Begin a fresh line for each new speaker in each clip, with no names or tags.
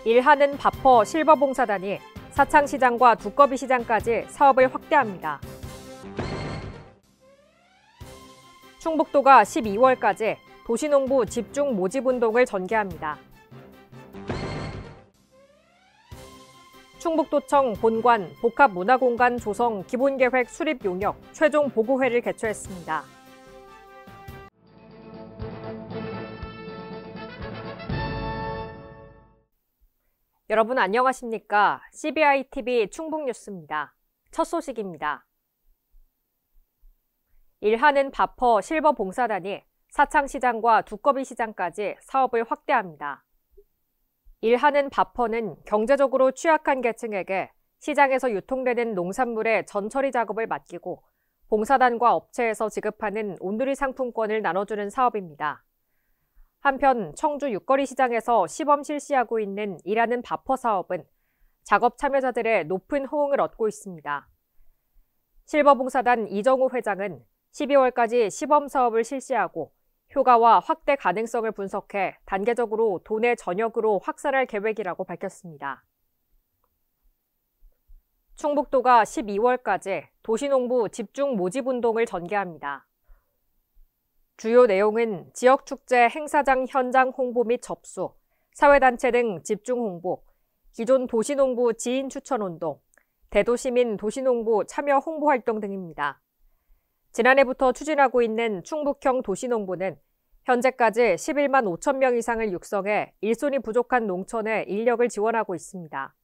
일하는 바퍼 실버봉사단이 사창시장과 두꺼비시장까지 사업을 확대합니다. 충북도가 12월까지 도시농부 집중 모집운동을 전개합니다. 충북도청 본관 복합문화공간 조성 기본계획 수립 용역 최종 보고회를 개최했습니다. 여러분 안녕하십니까? CBI-TV 충북뉴스입니다. 첫 소식입니다. 일하는 바퍼 실버봉사단이 사창시장과 두꺼비시장까지 사업을 확대합니다. 일하는 바퍼는 경제적으로 취약한 계층에게 시장에서 유통되는 농산물의 전처리 작업을 맡기고 봉사단과 업체에서 지급하는 온누리 상품권을 나눠주는 사업입니다. 한편 청주 육거리 시장에서 시범 실시하고 있는 일하는 바퍼 사업은 작업 참여자들의 높은 호응을 얻고 있습니다. 실버봉사단 이정우 회장은 12월까지 시범 사업을 실시하고 효과와 확대 가능성을 분석해 단계적으로 도내 전역으로 확산할 계획이라고 밝혔습니다. 충북도가 12월까지 도시농부 집중 모집운동을 전개합니다. 주요 내용은 지역축제 행사장 현장 홍보 및 접수, 사회단체 등 집중 홍보, 기존 도시농부 지인 추천운동, 대도시민 도시농부 참여 홍보활동 등입니다. 지난해부터 추진하고 있는 충북형 도시농부는 현재까지 11만 5천 명 이상을 육성해 일손이 부족한 농촌에 인력을 지원하고 있습니다.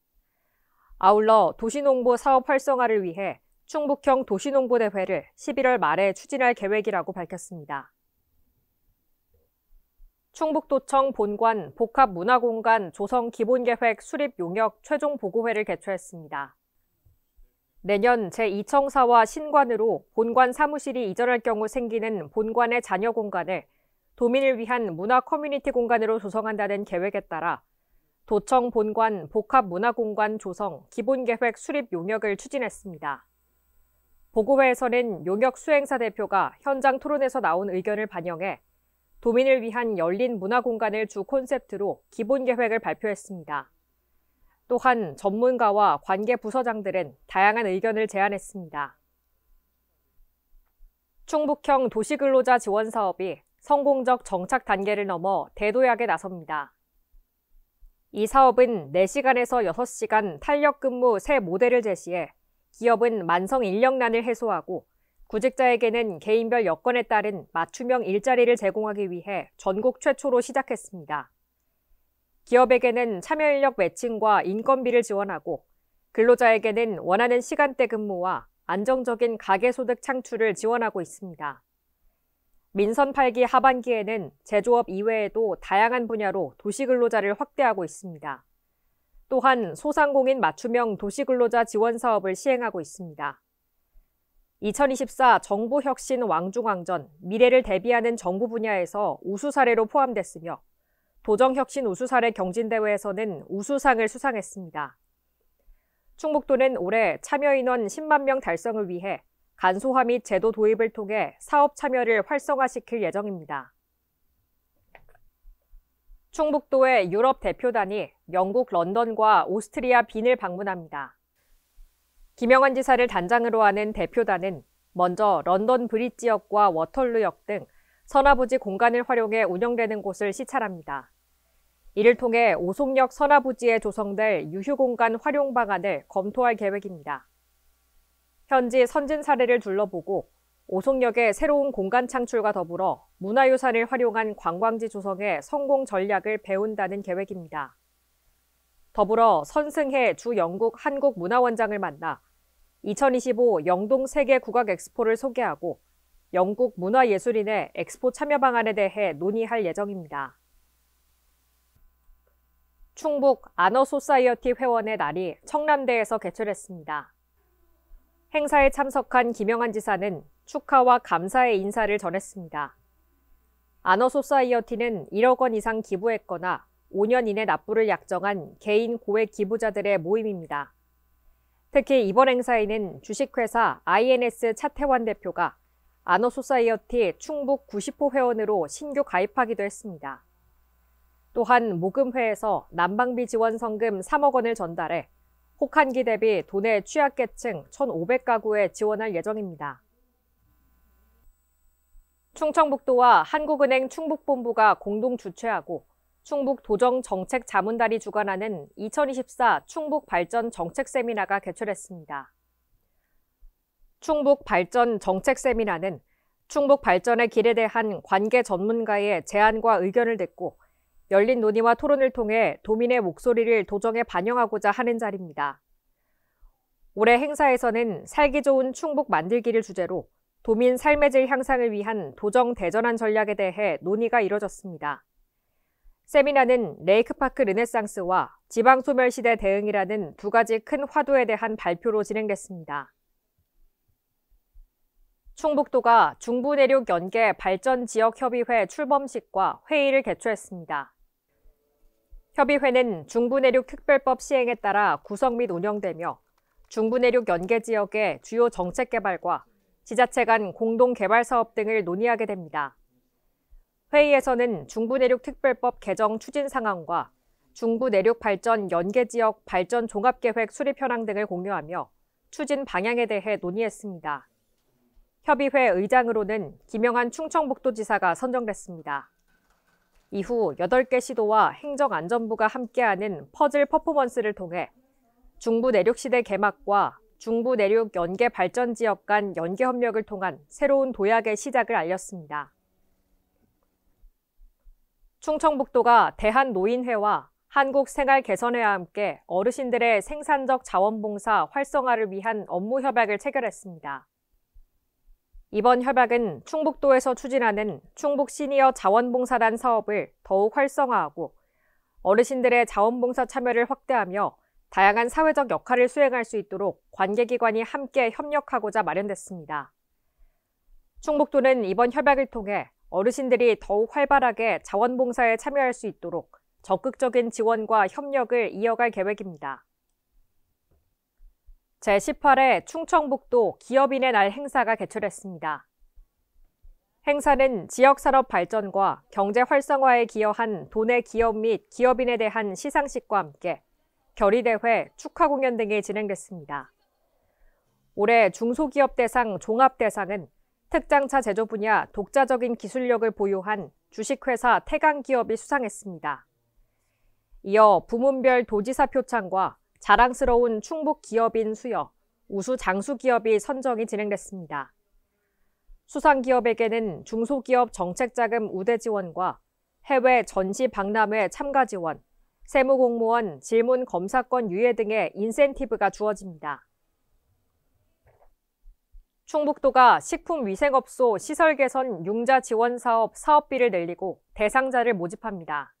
아울러 도시농부 사업 활성화를 위해 충북형 도시농부대회를 11월 말에 추진할 계획이라고 밝혔습니다. 충북도청 본관 복합문화공간 조성 기본계획 수립 용역 최종 보고회를 개최했습니다. 내년 제2청사와 신관으로 본관 사무실이 이전할 경우 생기는 본관의 잔여 공간을 도민을 위한 문화 커뮤니티 공간으로 조성한다는 계획에 따라 도청 본관 복합문화공간 조성 기본계획 수립 용역을 추진했습니다. 보고회에서는 용역 수행사 대표가 현장 토론에서 나온 의견을 반영해 도민을 위한 열린 문화공간을 주 콘셉트로 기본계획을 발표했습니다. 또한 전문가와 관계 부서장들은 다양한 의견을 제안했습니다. 충북형 도시근로자 지원 사업이 성공적 정착 단계를 넘어 대도약에 나섭니다. 이 사업은 4시간에서 6시간 탄력 근무 새 모델을 제시해 기업은 만성 인력난을 해소하고 구직자에게는 개인별 여건에 따른 맞춤형 일자리를 제공하기 위해 전국 최초로 시작했습니다. 기업에게는 참여인력 매칭과 인건비를 지원하고 근로자에게는 원하는 시간대 근무와 안정적인 가계소득 창출을 지원하고 있습니다. 민선 8기 하반기에는 제조업 이외에도 다양한 분야로 도시근로자를 확대하고 있습니다. 또한 소상공인 맞춤형 도시근로자 지원 사업을 시행하고 있습니다. 2024 정부혁신 왕중왕전 미래를 대비하는 정부 분야에서 우수 사례로 포함됐으며 도정혁신 우수사례 경진대회에서는 우수상을 수상했습니다. 충북도는 올해 참여인원 10만 명 달성을 위해 간소화 및 제도 도입을 통해 사업 참여를 활성화시킬 예정입니다. 충북도의 유럽 대표단이 영국 런던과 오스트리아 빈을 방문합니다. 김영환 지사를 단장으로 하는 대표단은 먼저 런던 브릿지역과 워털루역 등 서나부지 공간을 활용해 운영되는 곳을 시찰합니다. 이를 통해 오송역 서나부지에 조성될 유휴공간 활용 방안을 검토할 계획입니다. 현지 선진 사례를 둘러보고 오송역의 새로운 공간 창출과 더불어 문화유산을 활용한 관광지 조성의 성공 전략을 배운다는 계획입니다. 더불어 선승해 주 영국 한국문화원장을 만나 2025 영동 세계국악엑스포를 소개하고 영국 문화예술인의 엑스포 참여 방안에 대해 논의할 예정입니다. 충북 아너소사이어티 회원의 날이 청남대에서 개최됐습니다. 행사에 참석한 김영환 지사는 축하와 감사의 인사를 전했습니다. 아너소사이어티는 1억 원 이상 기부했거나 5년 이내 납부를 약정한 개인 고액 기부자들의 모임입니다. 특히 이번 행사에는 주식회사 INS 차태환 대표가 아너소사이어티 충북 90호 회원으로 신규 가입하기도 했습니다. 또한 모금회에서 난방비 지원 성금 3억 원을 전달해 혹한기 대비 도내 취약계층 1,500가구에 지원할 예정입니다. 충청북도와 한국은행 충북본부가 공동 주최하고 충북도정정책자문단이 주관하는 2024 충북발전 정책세미나가 개최됐습니다. 충북발전 정책세미나는 충북 발전의 길에 대한 관계 전문가의 제안과 의견을 듣고 열린 논의와 토론을 통해 도민의 목소리를 도정에 반영하고자 하는 자리입니다. 올해 행사에서는 살기 좋은 충북 만들기를 주제로 도민 삶의 질 향상을 위한 도정 대전환 전략에 대해 논의가 이뤄졌습니다. 세미나는 레이크파크 르네상스와 지방소멸시대 대응이라는 두 가지 큰 화두에 대한 발표로 진행됐습니다. 충북도가 중부내륙 연계 발전지역협의회 출범식과 회의를 개최했습니다. 협의회는 중부내륙 특별법 시행에 따라 구성 및 운영되며 중부내륙 연계 지역의 주요 정책 개발과 지자체 간 공동 개발 사업 등을 논의하게 됩니다. 회의에서는 중부내륙 특별법 개정 추진 상황과 중부내륙 발전 연계 지역 발전 종합계획 수립 현황 등을 공유하며 추진 방향에 대해 논의했습니다. 협의회 의장으로는 김영한 충청북도지사가 선정됐습니다. 이후 8개 시도와 행정안전부가 함께하는 퍼즐 퍼포먼스를 통해 중부내륙시대 개막과 중부내륙 연계 발전 지역 간 연계 협력을 통한 새로운 도약의 시작을 알렸습니다. 충청북도가 대한노인회와 한국생활개선회와 함께 어르신들의 생산적 자원봉사 활성화를 위한 업무 협약을 체결했습니다. 이번 협약은 충북도에서 추진하는 충북 시니어 자원봉사단 사업을 더욱 활성화하고 어르신들의 자원봉사 참여를 확대하며 다양한 사회적 역할을 수행할 수 있도록 관계기관이 함께 협력하고자 마련됐습니다. 충북도는 이번 협약을 통해 어르신들이 더욱 활발하게 자원봉사에 참여할 수 있도록 적극적인 지원과 협력을 이어갈 계획입니다. 제18회 충청북도 기업인의 날 행사가 개최됐습니다. 행사는 지역산업 발전과 경제 활성화에 기여한 도내 기업 및 기업인에 대한 시상식과 함께 결의대회, 축하 공연 등이 진행됐습니다. 올해 중소기업 대상 종합대상은 특장차 제조 분야 독자적인 기술력을 보유한 주식회사 태강기업이 수상했습니다. 이어 부문별 도지사 표창과 자랑스러운 충북 기업인 수여, 우수 장수 기업이 선정이 진행됐습니다. 수상 기업에게는 중소기업 정책자금 우대 지원과 해외 전시 박람회 참가 지원, 세무공무원 질문 검사권 유예 등의 인센티브가 주어집니다. 충북도가 식품위생업소 시설 개선 융자 지원 사업 사업비를 늘리고 대상자를 모집합니다.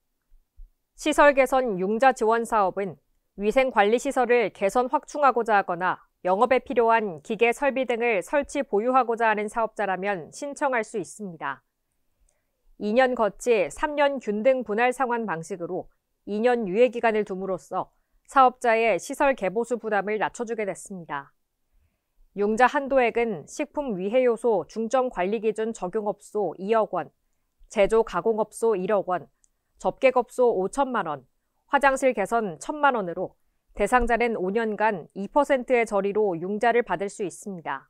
시설 개선 융자 지원 사업은 위생관리시설을 개선 확충하고자 하거나 영업에 필요한 기계 설비 등을 설치 보유하고자 하는 사업자라면 신청할 수 있습니다. 2년 거치 3년 균등 분할 상환 방식으로 2년 유예 기간을 둠으로써 사업자의 시설 개보수 부담을 낮춰주게 됐습니다. 융자 한도액은 식품 위해 요소 중점 관리 기준 적용업소 2억 원, 제조 가공업소 1억 원, 접객업소 5천만 원, 화장실 개선 1,000만 원으로 대상자는 5년간 2%의 저리로 융자를 받을 수 있습니다.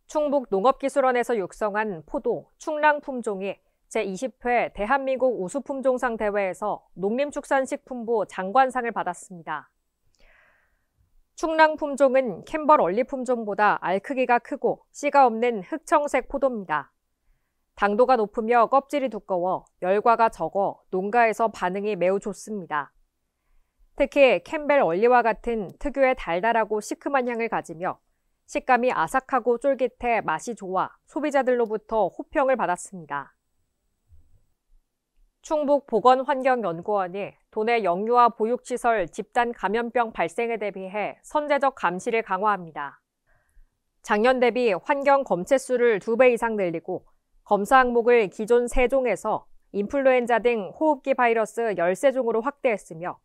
충북농업기술원에서 육성한 포도, 충랑 품종이 제20회 대한민국 우수품종상 대회에서 농림축산식품부 장관상을 받았습니다. 충랑 품종은 캔벌 얼리 품종보다 알 크기가 크고 씨가 없는 흑청색 포도입니다. 당도가 높으며 껍질이 두꺼워 열과가 적어 농가에서 반응이 매우 좋습니다. 특히 캔벨 얼리와 같은 특유의 달달하고 시큼한 향을 가지며 식감이 아삭하고 쫄깃해 맛이 좋아 소비자들로부터 호평을 받았습니다. 충북보건환경연구원이 도내 영유아 보육시설 집단 감염병 발생에 대비해 선제적 감시를 강화합니다. 작년 대비 환경 검체 수를 2배 이상 늘리고 검사 항목을 기존 3종에서 인플루엔자 등 호흡기 바이러스 13종으로 확대했으며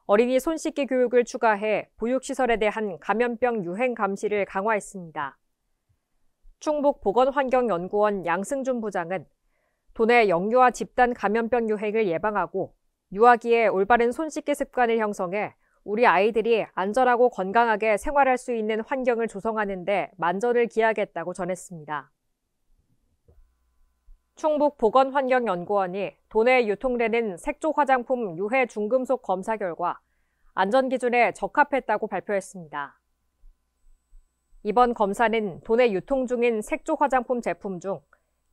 어린이 손 씻기 교육을 추가해 보육시설에 대한 감염병 유행 감시를 강화했습니다. 충북보건환경연구원 양승준 부장은 도내 영유아 집단 감염병 유행을 예방하고 유아기에 올바른 손 씻기 습관을 형성해 우리 아이들이 안전하고 건강하게 생활할 수 있는 환경을 조성하는 데 만전을 기하겠다고 전했습니다. 충북보건환경연구원이 도내에 유통되는 색조 화장품 유해 중금속 검사 결과 안전기준에 적합했다고 발표했습니다. 이번 검사는 도내 유통 중인 색조 화장품 제품 중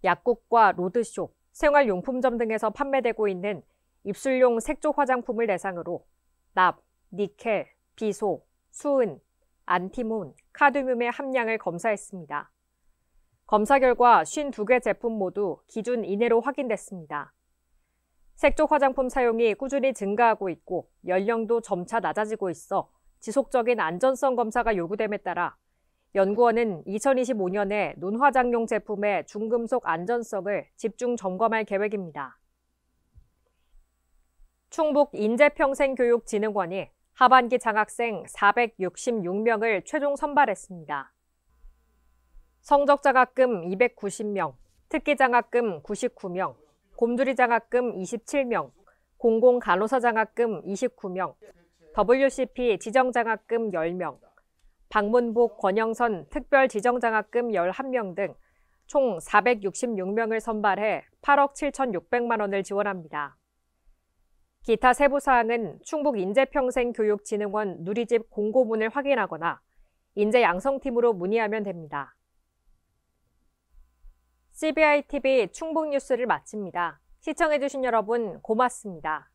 약국과 로드숍, 생활용품점 등에서 판매되고 있는 입술용 색조 화장품을 대상으로 납, 니켈, 비소, 수은, 안티몬, 카드뮴의 함량을 검사했습니다. 검사 결과 52개 제품 모두 기준 이내로 확인됐습니다. 색조 화장품 사용이 꾸준히 증가하고 있고 연령도 점차 낮아지고 있어 지속적인 안전성 검사가 요구됨에 따라 연구원은 2025년에 눈화장용 제품의 중금속 안전성을 집중 점검할 계획입니다. 충북인재평생교육진흥원이 하반기 장학생 466명을 최종 선발했습니다. 성적장학금 290명, 특기장학금 99명, 곰돌이장학금 27명, 공공간호사장학금 29명, WCP 지정장학금 10명, 박문복 권영선 특별지정장학금 11명 등 총 466명을 선발해 8억 7,600만 원을 지원합니다. 기타 세부사항은 충북인재평생교육진흥원 누리집 공고문을 확인하거나 인재양성팀으로 문의하면 됩니다. CBI TV 충북뉴스를 마칩니다. 시청해주신 여러분 고맙습니다.